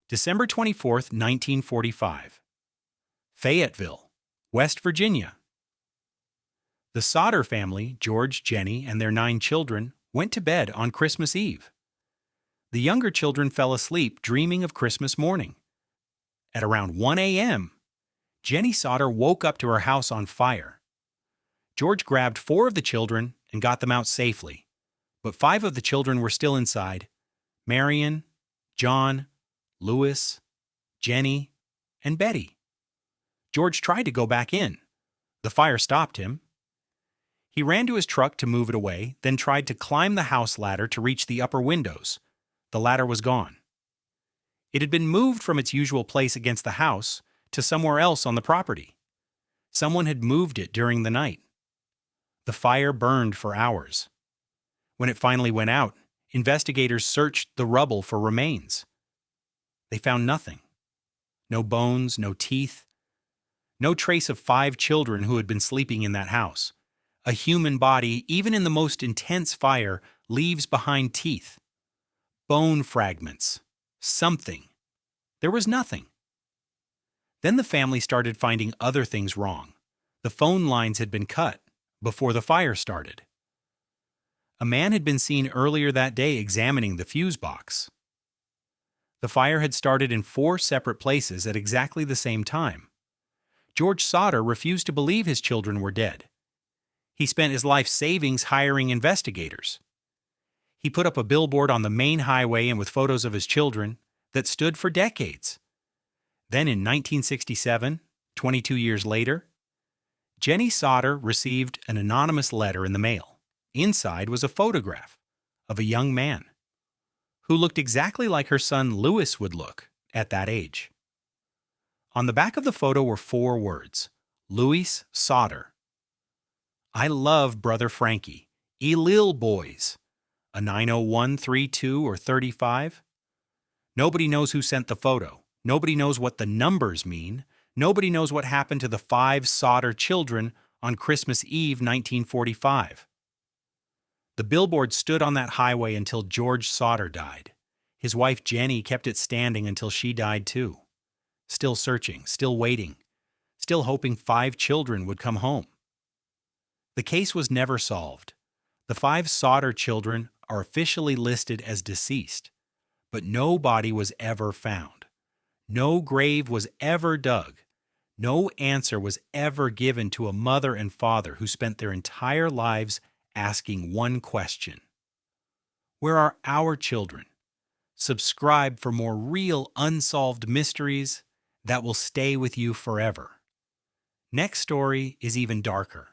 December 24th, 1945. Fayetteville, West Virginia. The Sodder family, George, Jenny, and their 9 children, went to bed on Christmas Eve. The younger children fell asleep dreaming of Christmas morning. At around 1 a.m., Jenny Sodder woke up to her house on fire. George grabbed 4 of the children and got them out safely, but 5 of the children were still inside: Marion, John, Louis, Jenny, and Betty. George tried to go back in. The fire stopped him. He ran to his truck to move it away, then tried to climb the house ladder to reach the upper windows. The ladder was gone. It had been moved from its usual place against the house to somewhere else on the property. Someone had moved it during the night. The fire burned for hours. When it finally went out, investigators searched the rubble for remains. They found nothing. No bones, no teeth. No trace of 5 children who had been sleeping in that house. A human body, even in the most intense fire, leaves behind teeth. Bone fragments. Something. There was nothing. Then the family started finding other things wrong. The phone lines had been cut before the fire started. A man had been seen earlier that day examining the fuse box. The fire had started in 4 separate places at exactly the same time. George Sodder refused to believe his children were dead. He spent his life savings hiring investigators. He put up a billboard on the main highway and with photos of his children that stood for decades. Then in 1967, 22 years later, Jenny Sodder received an anonymous letter in the mail. Inside was a photograph of a young man who looked exactly like her son Louis would look at that age. On the back of the photo were 4 words: Louis Sodder. I love brother Frankie. Lil boys. A 901, 32, or 35. Nobody knows who sent the photo. Nobody knows what the numbers mean. Nobody knows what happened to the 5 Sodder children on Christmas Eve 1945. The billboard stood on that highway until George Sodder died. His wife Jenny kept it standing until she died too. Still searching, still waiting, still hoping 5 children would come home. The case was never solved. The 5 Sodder children are officially listed as deceased, but no body was ever found. No grave was ever dug. No answer was ever given to a mother and father who spent their entire lives asking one question: where are our children? Subscribe for more real unsolved mysteries that will stay with you forever. Next story is even darker.